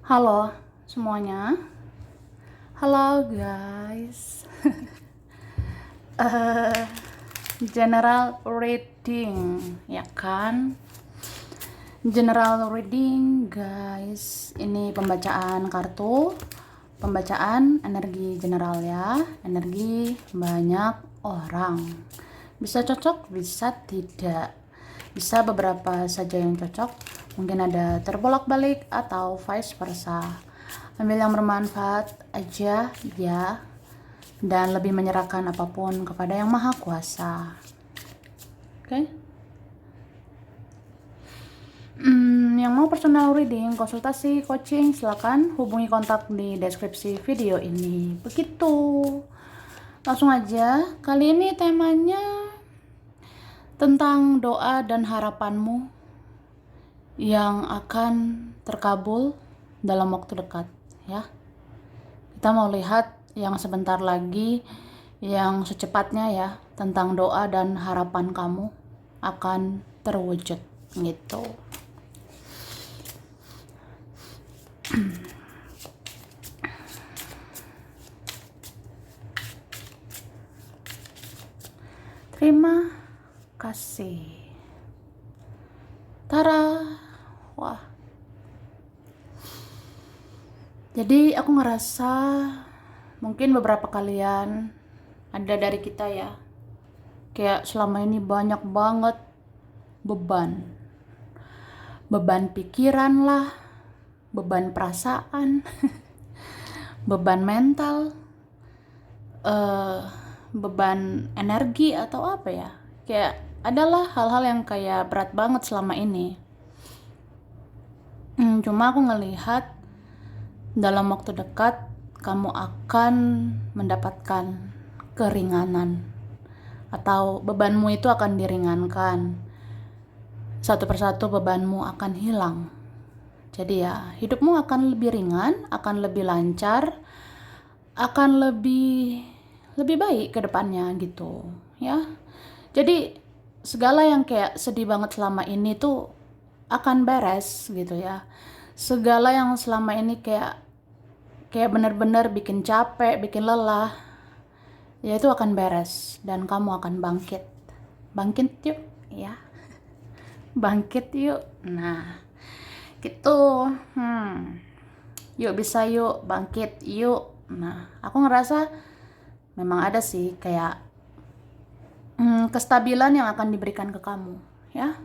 Halo semuanya, halo guys. Eh, General reading, ya kan? General reading, guys. Ini pembacaan kartu, pembacaan energi general ya, energi banyak orang. Bisa cocok, bisa tidak. Bisa beberapa saja yang cocok, mungkin ada terbolak-balik atau vice versa. Ambil yang bermanfaat aja ya, dan lebih menyerahkan apapun kepada Yang Maha Kuasa. Oke? Yang mau personal reading, konsultasi, coaching, silakan hubungi kontak di deskripsi video ini. Begitu. Langsung aja, kali ini temanya tentang doa dan harapanmu yang akan terkabul dalam waktu dekat, ya. Kita mau lihat yang sebentar lagi, yang secepatnya ya, tentang doa dan harapan kamu akan terwujud gitu. Terima kasih. Tara. Wah. Jadi aku ngerasa mungkin beberapa kalian ada dari kita ya, kayak selama ini banyak banget beban. Beban pikiran lah, beban perasaan, beban mental, beban energi atau apa ya. Kayak adalah hal-hal yang kayak berat banget selama ini. Cuma aku ngelihat dalam waktu dekat kamu akan mendapatkan keringanan, atau bebanmu itu akan diringankan. Satu persatu bebanmu akan hilang. Jadi ya, hidupmu akan lebih ringan, akan lebih lancar, akan lebih baik ke depannya gitu, ya. Jadi segala yang kayak sedih banget selama ini tuh akan beres gitu ya. Segala yang selama ini kayak benar-benar bikin capek, bikin lelah, ya itu akan beres dan kamu akan bangkit. Bangkit yuk, ya. Bangkit yuk. Nah, gitu. Yuk bisa yuk, bangkit yuk. Nah, aku ngerasa memang ada sih kayak kestabilan yang akan diberikan ke kamu, ya.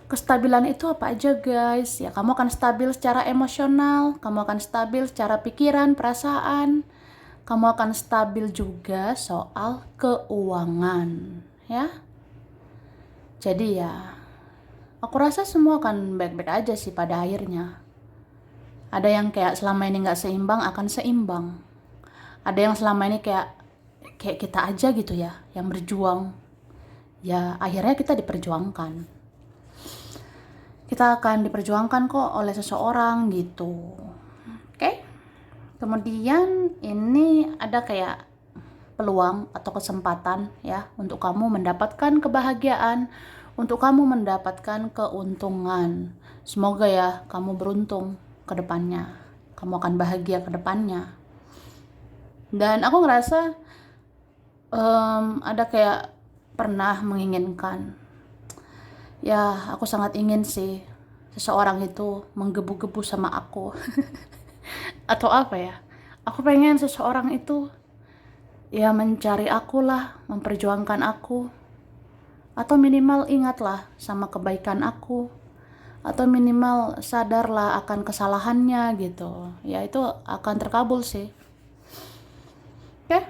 Kestabilan itu apa aja guys? Ya, kamu akan stabil secara emosional, kamu akan stabil secara pikiran, perasaan, kamu akan stabil juga soal keuangan, ya. Jadi ya, aku rasa semua akan baik-baik aja sih pada akhirnya. Ada yang kayak selama ini nggak seimbang akan seimbang. Ada yang selama ini kayak kita aja gitu ya, yang berjuang. Ya akhirnya kita diperjuangkan. Kita akan diperjuangkan kok oleh seseorang gitu. Oke? Kemudian ini ada kayak peluang atau kesempatan ya untuk kamu mendapatkan kebahagiaan, untuk kamu mendapatkan keuntungan. Semoga ya kamu beruntung ke depannya. Kamu akan bahagia ke depannya. Dan aku ngerasa ada kayak pernah menginginkan. Ya, aku sangat ingin sih seseorang itu menggebu-gebu sama aku. Atau apa ya? Aku pengen seseorang itu ya mencari aku lah, memperjuangkan aku. Atau minimal ingatlah sama kebaikan aku. Atau minimal sadarlah akan kesalahannya gitu. Ya itu akan terkabul sih. Oke?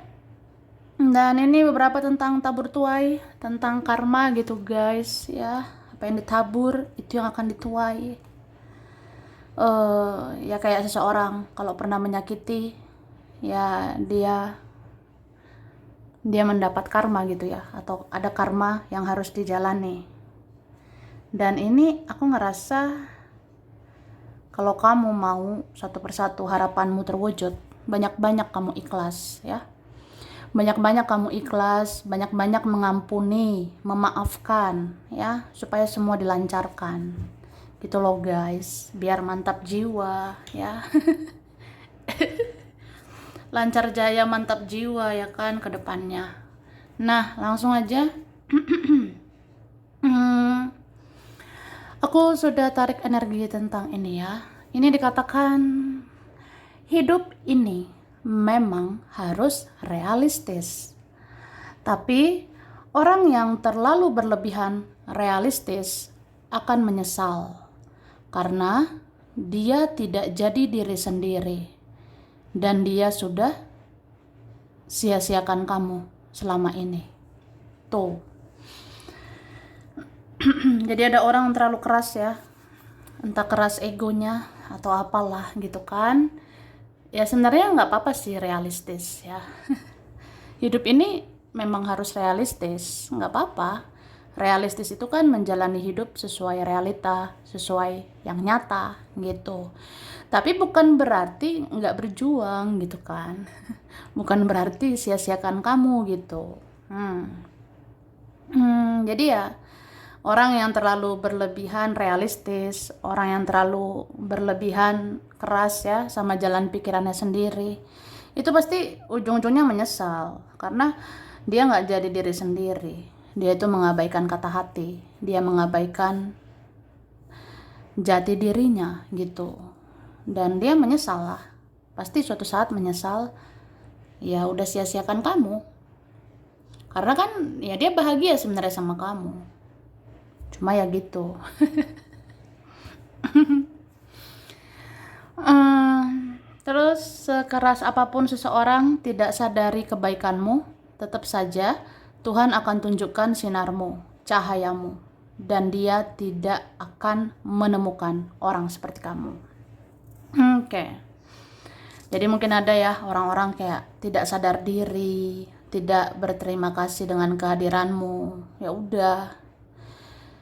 Dan ini beberapa tentang tabur tuai, tentang karma gitu guys ya. Apa yang ditabur itu yang akan dituai. Ya kayak seseorang kalau pernah menyakiti, ya dia mendapat karma gitu ya, atau ada karma yang harus dijalani. Dan ini aku ngerasa kalau kamu mau satu persatu harapanmu terwujud, banyak-banyak kamu ikhlas ya. Banyak-banyak kamu ikhlas, banyak-banyak mengampuni, memaafkan ya, supaya semua dilancarkan. gitu loh guys, biar mantap jiwa ya. Lancar jaya mantap jiwa ya kan ke depannya. Nah, langsung aja. Hmm, aku sudah tarik energi tentang ini ya. Ini dikatakan hidup ini memang harus realistis. Tapi orang yang terlalu berlebihan realistis akan menyesal karena dia tidak jadi diri sendiri dan dia sudah sia-siakan kamu selama ini. Tuh. Jadi ada orang yang terlalu keras ya, entah keras egonya atau apalah gitu kan. Ya sebenarnya nggak apa-apa sih realistis ya. Hidup ini memang harus realistis, nggak apa-apa. Realistis itu kan menjalani hidup sesuai realita, sesuai yang nyata gitu. Tapi bukan berarti nggak berjuang gitu kan. Bukan berarti sia-siakan kamu gitu. Jadi ya orang yang terlalu berlebihan realistis, orang yang terlalu berlebihan keras ya sama jalan pikirannya sendiri, itu pasti ujung-ujungnya menyesal karena dia nggak jadi diri sendiri. Dia itu mengabaikan kata hati, dia mengabaikan jati dirinya gitu, dan dia menyesal lah. Pasti suatu saat menyesal, ya udah sia-siakan kamu. Karena kan ya dia bahagia sebenarnya sama kamu. Cuma ya gitu. Terus sekeras apapun seseorang tidak sadari kebaikanmu, tetap saja Tuhan akan tunjukkan sinarmu, cahayamu, dan dia tidak akan menemukan orang seperti kamu. Oke. Jadi mungkin ada ya orang-orang kayak tidak sadar diri, tidak berterima kasih dengan kehadiranmu. Ya udah.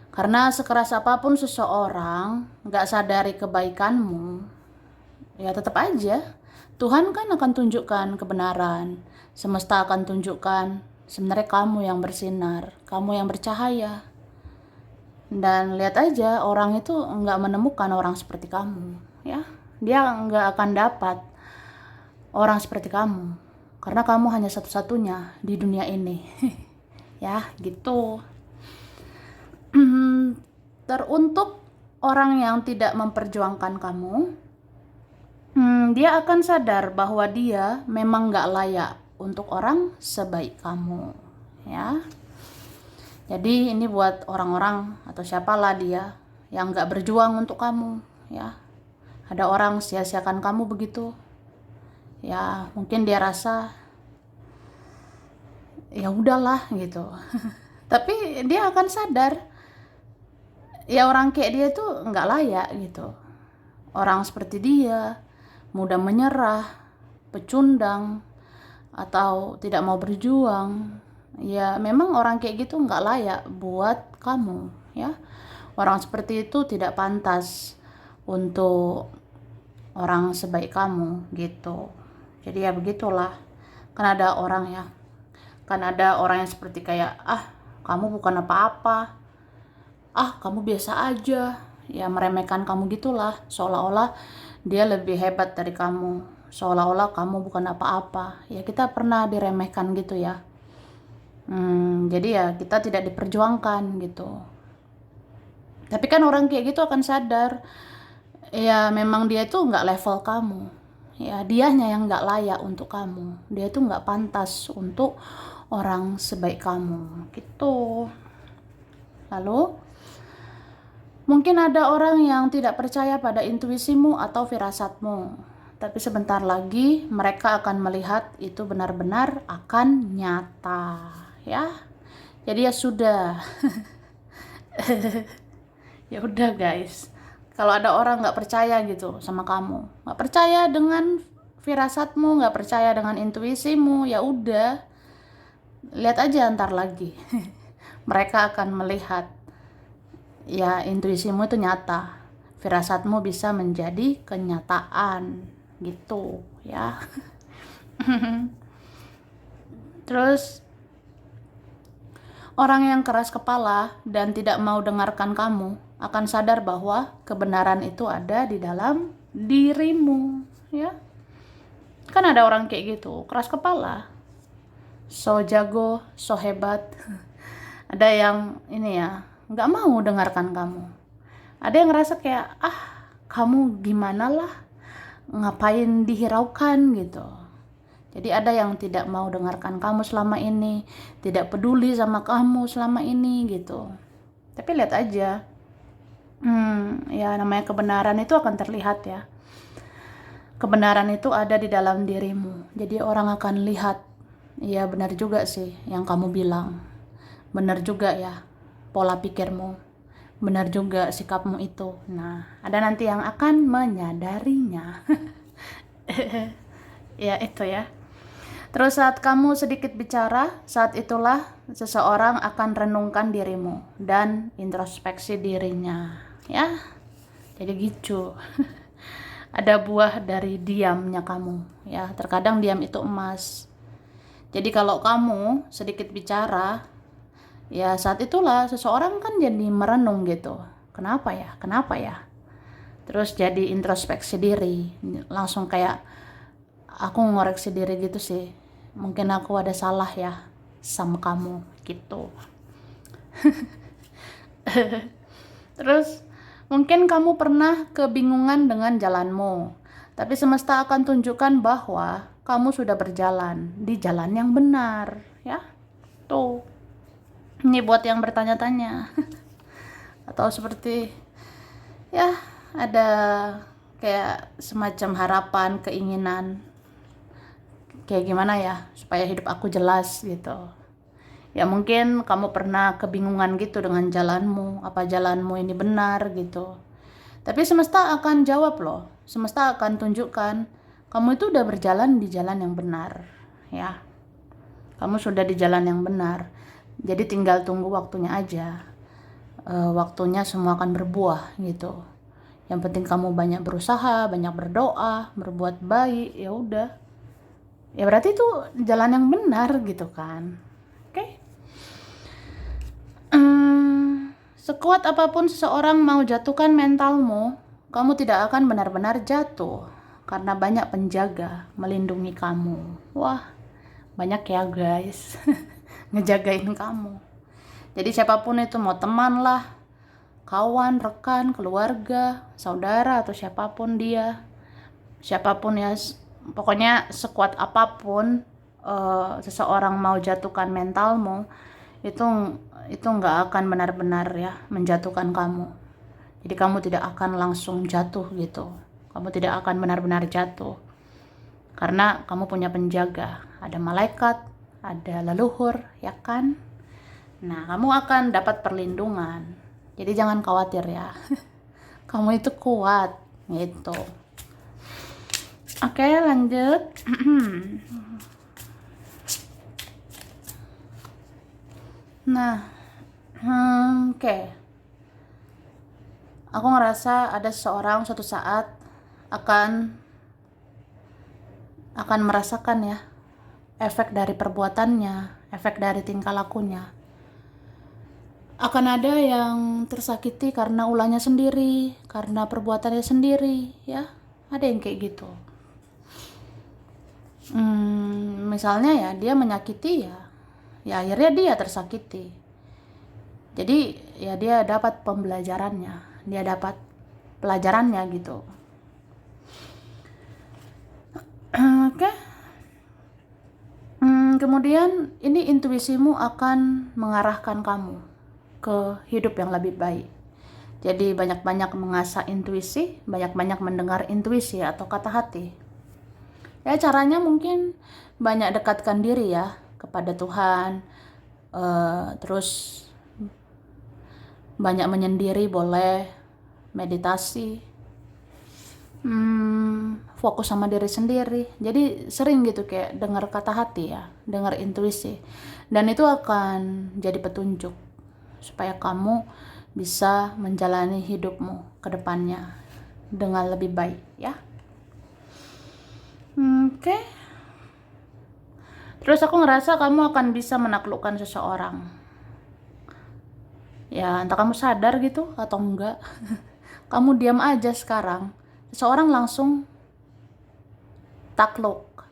Karena sekeras apapun seseorang nggak sadari kebaikanmu, ya tetap aja Tuhan kan akan tunjukkan kebenaran. Semesta akan tunjukkan sebenarnya kamu yang bersinar, kamu yang bercahaya. Dan lihat aja orang itu nggak menemukan orang seperti kamu, ya. Dia nggak akan dapat orang seperti kamu karena kamu hanya satu-satunya di dunia ini. Ya, gitu. Teruntuk orang yang tidak memperjuangkan kamu, dia akan sadar bahwa dia memang nggak layak untuk orang sebaik kamu, ya. Jadi ini buat orang-orang atau siapalah dia yang nggak berjuang untuk kamu, ya. Ada orang sia-siakan kamu begitu, ya mungkin dia rasa ya udahlah gitu. Tapi dia akan sadar ya orang kayak dia tuh nggak layak gitu. Orang seperti dia mudah menyerah, pecundang, atau tidak mau berjuang. Ya memang orang kayak gitu nggak layak buat kamu, ya. Orang seperti itu tidak pantas untuk orang sebaik kamu gitu. Jadi ya begitulah. Kan ada orang ya, kan ada orang yang seperti kayak kamu bukan apa-apa, kamu biasa aja, ya meremehkan kamu gitulah, seolah-olah dia lebih hebat dari kamu, seolah-olah kamu bukan apa-apa. Ya kita pernah diremehkan gitu ya. Jadi ya kita tidak diperjuangkan gitu. Tapi kan orang kayak gitu akan sadar ya memang dia itu nggak level kamu, ya dianya yang nggak layak untuk kamu, dia itu nggak pantas untuk orang sebaik kamu gitu. Lalu mungkin ada orang yang tidak percaya pada intuisimu atau firasatmu, tapi sebentar lagi mereka akan melihat itu benar-benar akan nyata, ya. Jadi ya sudah. Ya udah guys, kalau ada orang nggak percaya gitu sama kamu, nggak percaya dengan firasatmu, nggak percaya dengan intuisimu, ya udah, lihat aja ntar lagi. Mereka akan melihat ya intuisimu itu nyata, firasatmu bisa menjadi kenyataan gitu ya. Terus Orang yang keras kepala dan tidak mau dengarkan kamu akan sadar bahwa kebenaran itu ada di dalam dirimu, ya. Kan ada orang kayak gitu, keras kepala, so jago, so hebat. Ada yang ini ya, nggak mau dengarkan kamu. Ada yang ngerasa kayak, kamu gimana lah, ngapain dihiraukan gitu. Jadi ada yang tidak mau dengarkan kamu selama ini, tidak peduli sama kamu selama ini gitu. Tapi lihat aja, ya namanya kebenaran itu akan terlihat ya. Kebenaran itu ada di dalam dirimu. Jadi orang akan lihat, ya benar juga sih yang kamu bilang. Benar juga ya pola pikirmu. Benar juga sikapmu itu. Nah, ada nanti yang akan menyadarinya. Ya itu ya. Terus saat kamu sedikit bicara, saat itulah seseorang akan renungkan dirimu dan introspeksi dirinya. Ya, jadi gitu. Ada buah dari diamnya kamu. Ya, terkadang diam itu emas. Jadi kalau kamu sedikit bicara, ya saat itulah seseorang kan jadi merenung gitu. Kenapa ya? Kenapa ya? Terus jadi introspeksi diri. Langsung kayak aku ngoreksi diri gitu sih. Mungkin aku ada salah ya sama kamu gitu. Terus mungkin kamu pernah kebingungan dengan jalanmu, tapi semesta akan tunjukkan bahwa kamu sudah berjalan di jalan yang benar, ya. Tuh. Ini buat yang bertanya-tanya. Atau seperti ya ada kayak semacam harapan, keinginan. Kayak gimana ya supaya hidup aku jelas gitu. Ya mungkin kamu pernah kebingungan gitu dengan jalanmu, apa jalanmu ini benar gitu. Tapi semesta akan jawab loh, semesta akan tunjukkan kamu itu udah berjalan di jalan yang benar, ya. Kamu sudah di jalan yang benar, jadi tinggal tunggu waktunya aja. Waktunya semua akan berbuah gitu. Yang penting kamu banyak berusaha, banyak berdoa, berbuat baik, ya udah. Ya berarti itu jalan yang benar gitu kan. Oke? Sekuat apapun seseorang mau jatuhkan mentalmu, kamu tidak akan benar-benar jatuh karena banyak penjaga melindungi kamu. Wah, banyak ya guys ngejagain kamu. Jadi siapapun itu, mau teman lah, kawan, rekan, keluarga, saudara, atau siapapun dia, siapapun ya, pokoknya sekuat apapun seseorang mau jatuhkan mentalmu, itu nggak akan benar-benar ya menjatuhkan kamu. Jadi kamu tidak akan langsung jatuh gitu, kamu tidak akan benar-benar jatuh karena kamu punya penjaga, ada malaikat, ada leluhur, ya kan. Nah, kamu akan dapat perlindungan, jadi jangan khawatir ya. Kamu itu kuat gitu. Oke, lanjut. Nah, oke. Aku ngerasa ada seseorang suatu saat akan merasakan ya efek dari perbuatannya, efek dari tingkah lakunya. Akan ada yang tersakiti karena ulahnya sendiri, karena perbuatannya sendiri, ya. Ada yang kayak gitu. Misalnya ya dia menyakiti ya akhirnya dia tersakiti. Jadi ya dia dapat pembelajarannya, dia dapat pelajarannya gitu. Oke. Kemudian ini intuisimu akan mengarahkan kamu ke hidup yang lebih baik. Jadi banyak-banyak mengasah intuisi, banyak-banyak mendengar intuisi atau kata hati. Ya caranya mungkin banyak dekatkan diri ya kepada Tuhan, terus banyak menyendiri boleh, meditasi, fokus sama diri sendiri. Jadi sering gitu kayak dengar kata hati ya, dengar intuisi, dan itu akan jadi petunjuk supaya kamu bisa menjalani hidupmu ke depannya dengan lebih baik ya. Oke. Terus aku ngerasa kamu akan bisa menaklukkan seseorang. Ya, entah kamu sadar gitu atau enggak. Kamu diam aja sekarang, seseorang langsung takluk.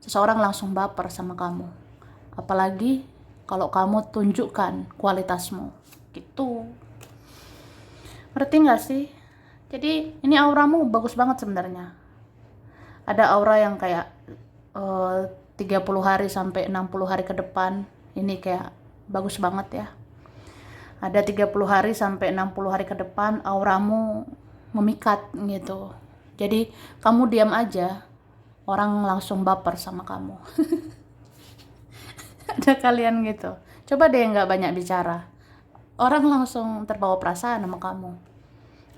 Seseorang langsung baper sama kamu. Apalagi kalau kamu tunjukkan kualitasmu. Gitu. Ngerti nggak sih? Jadi ini auramu bagus banget sebenarnya. Ada aura yang kayak 30 hari sampai 60 hari ke depan. Ini kayak bagus banget ya. Ada 30 hari sampai 60 hari ke depan auramu memikat gitu. Jadi kamu diam aja, orang langsung baper sama kamu. Ada kalian gitu. Coba deh nggak banyak bicara. Orang langsung terbawa perasaan sama kamu.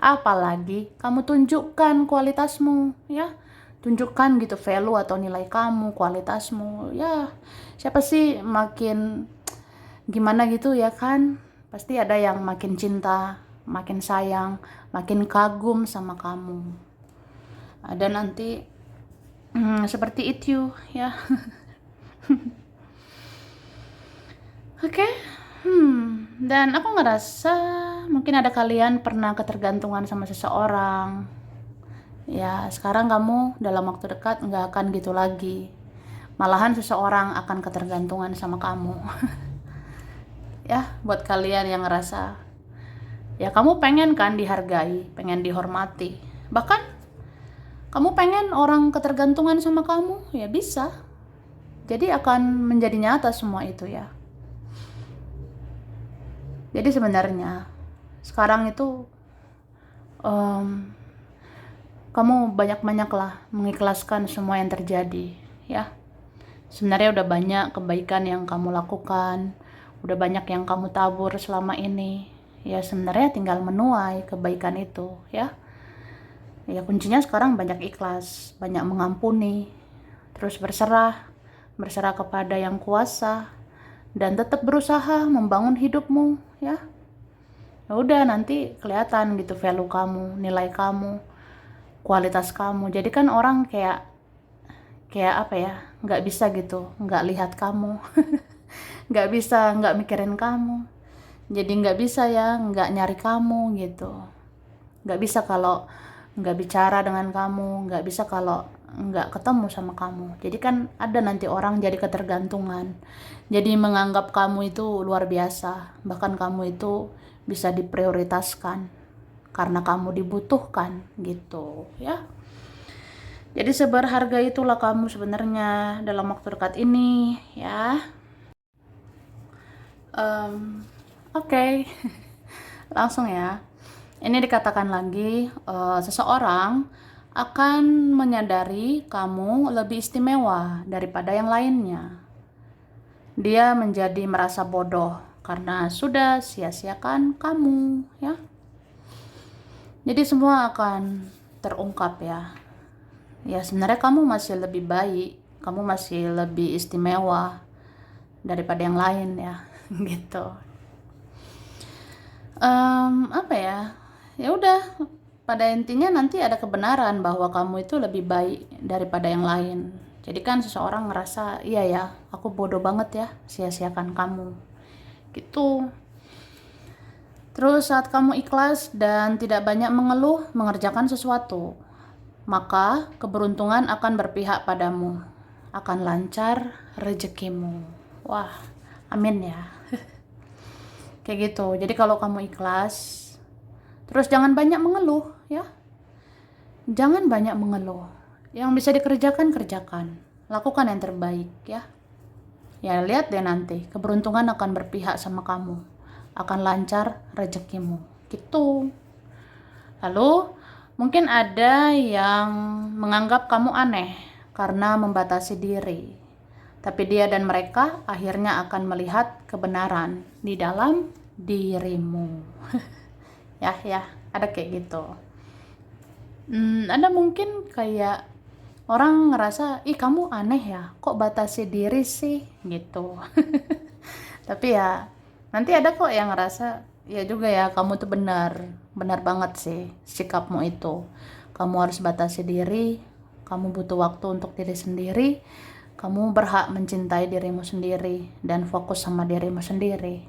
Apalagi kamu tunjukkan kualitasmu, ya. Tunjukkan gitu value atau nilai kamu, kualitasmu. Ya, siapa sih makin gimana gitu ya kan? Pasti ada yang makin cinta, makin sayang, makin kagum sama kamu. Ada nanti seperti itu ya. Oke. Dan aku ngerasa mungkin ada kalian pernah ketergantungan sama seseorang. Ya, sekarang kamu dalam waktu dekat nggak akan gitu lagi. Malahan seseorang akan ketergantungan sama kamu. Ya, buat kalian yang ngerasa, ya kamu pengen kan dihargai, pengen dihormati. Bahkan kamu pengen orang ketergantungan sama kamu, ya bisa. Jadi akan menjadi nyata semua itu ya. Jadi sebenarnya sekarang itu kamu banyak-banyaklah mengikhlaskan semua yang terjadi ya. Sebenarnya udah banyak kebaikan yang kamu lakukan, udah banyak yang kamu tabur selama ini. Ya sebenarnya tinggal menuai kebaikan itu ya. Ya kuncinya sekarang banyak ikhlas, banyak mengampuni, terus berserah kepada yang kuasa, dan tetap berusaha membangun hidupmu ya. Ya udah nanti kelihatan gitu value kamu, nilai kamu, kualitas kamu. Jadi kan orang kayak apa ya, nggak bisa gitu nggak lihat kamu. Nggak bisa nggak mikirin kamu, jadi nggak bisa ya nggak nyari kamu gitu. Nggak bisa kalau nggak bicara dengan kamu, nggak bisa kalau nggak ketemu sama kamu. Jadi kan ada nanti orang jadi ketergantungan, jadi menganggap kamu itu luar biasa, bahkan kamu itu bisa diprioritaskan karena kamu dibutuhkan gitu ya. Jadi seberharga itulah kamu sebenarnya dalam waktu dekat ini ya. Oke. Langsung ya. Ini dikatakan lagi, seseorang akan menyadari kamu lebih istimewa daripada yang lainnya. Dia menjadi merasa bodoh karena sudah sia-siakan kamu, ya. Jadi semua akan terungkap ya. Ya sebenarnya kamu masih lebih baik, kamu masih lebih istimewa daripada yang lain ya, gitu. Apa ya? Ya udah, pada intinya nanti ada kebenaran bahwa kamu itu lebih baik daripada yang lain. Jadi kan seseorang ngerasa, iya ya, aku bodoh banget ya, sia-siakan kamu. Gitu. Terus saat kamu ikhlas dan tidak banyak mengeluh mengerjakan sesuatu, maka keberuntungan akan berpihak padamu. Akan lancar rezekimu. Wah, amin ya. Kayak gitu. Jadi kalau kamu ikhlas, terus jangan banyak mengeluh ya. Jangan banyak mengeluh. Yang bisa dikerjakan, kerjakan. Lakukan yang terbaik ya. Ya lihat deh nanti, keberuntungan akan berpihak sama kamu. Akan lancar rezekimu. Gitu. Lalu, mungkin ada yang menganggap kamu aneh karena membatasi diri. Tapi dia dan mereka akhirnya akan melihat kebenaran di dalam dirimu. Ya, ada kayak gitu. Ada mungkin kayak orang ngerasa, ih kamu aneh ya, kok batasi diri sih, gitu. Tapi ya, nanti ada kok yang ngerasa, ya juga ya, kamu tuh benar banget sih sikapmu itu. Kamu harus batasi diri, kamu butuh waktu untuk diri sendiri, kamu berhak mencintai dirimu sendiri, dan fokus sama dirimu sendiri.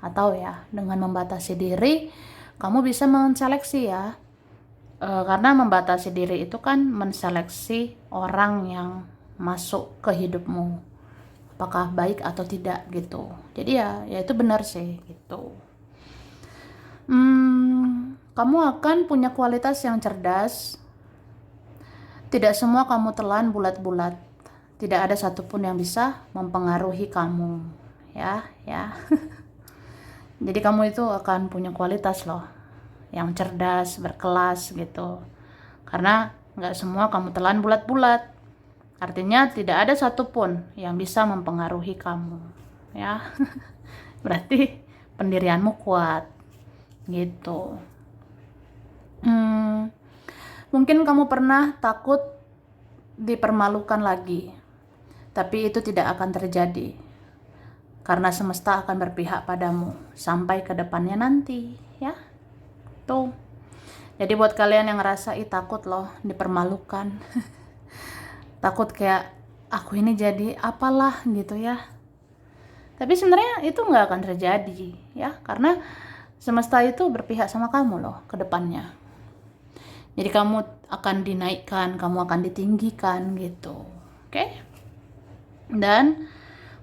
Atau ya, dengan membatasi diri, kamu bisa menseleksi ya. Karena membatasi diri itu kan menseleksi orang yang masuk ke hidupmu. Apakah baik atau tidak gitu. Jadi ya itu benar sih gitu. Kamu akan punya kualitas yang cerdas. Tidak semua kamu telan bulat-bulat. Tidak ada satupun yang bisa mempengaruhi kamu. Ya. Jadi kamu itu akan punya kualitas loh, yang cerdas, berkelas gitu. Karena nggak semua kamu telan bulat-bulat. Artinya tidak ada satupun yang bisa mempengaruhi kamu. Ya, berarti pendirianmu kuat gitu. Mungkin kamu pernah takut dipermalukan lagi, tapi itu tidak akan terjadi. Karena semesta akan berpihak padamu sampai ke depannya nanti, ya. Tuh. Jadi buat kalian yang ngerasa takut loh dipermalukan. Takut kayak aku ini jadi apalah gitu ya. Tapi sebenarnya itu nggak akan terjadi, ya. Karena semesta itu berpihak sama kamu loh ke depannya. Jadi kamu akan dinaikkan, kamu akan ditinggikan gitu. Oke? Dan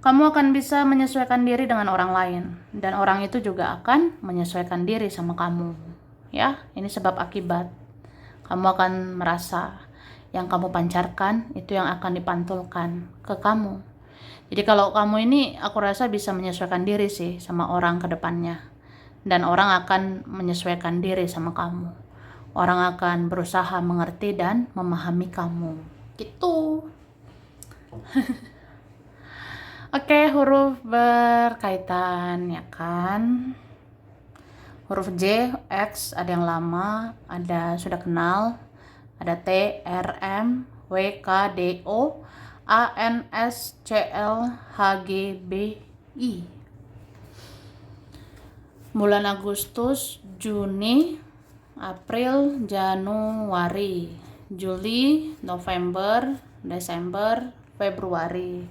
kamu akan bisa menyesuaikan diri dengan orang lain, dan orang itu juga akan menyesuaikan diri sama kamu. Ya, ini sebab akibat. Kamu akan merasa yang kamu pancarkan itu yang akan dipantulkan ke kamu. Jadi kalau kamu ini, aku rasa bisa menyesuaikan diri sih sama orang ke depannya, dan orang akan menyesuaikan diri sama kamu. Orang akan berusaha mengerti dan memahami kamu. Gitu. Oke, huruf berkaitan ya kan. Huruf J, X ada yang lama, ada sudah kenal. Ada T, R, M, W, K, D, O, A, N, S, C, L, H, G, B, I. Bulan Agustus, Juni, April, Januari, Juli, November, Desember, Februari.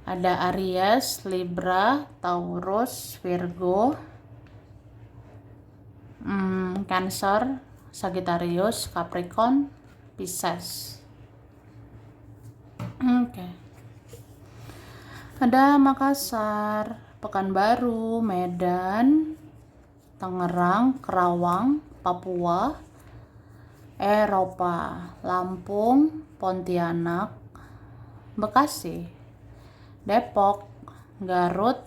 Ada Aries, Libra, Taurus, Virgo, Cancer, Sagittarius, Capricorn, Pisces. Oke. Ada Makassar, Pekanbaru, Medan, Tangerang, Kerawang, Papua, Eropa, Lampung, Pontianak, Bekasi, Depok, Garut,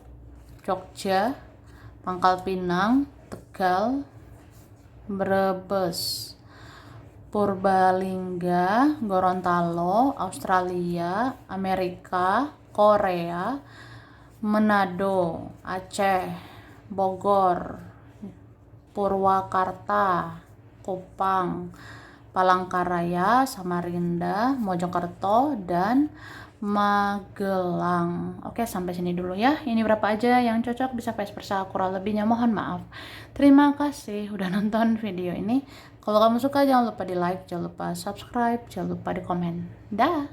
Jogja, Pangkal Pinang, Tegal, Brebes, Purbalingga, Gorontalo, Australia, Amerika, Korea, Manado, Aceh, Bogor, Purwakarta, Kupang, Palangkaraya, Samarinda, Mojokerto, dan Magelang. Oke, sampai sini dulu ya. Ini berapa aja yang cocok, bisa vice versa, kurang lebihnya mohon maaf. Terima kasih udah nonton video ini. Kalau kamu suka jangan lupa di like, jangan lupa subscribe, jangan lupa di komen. Dah.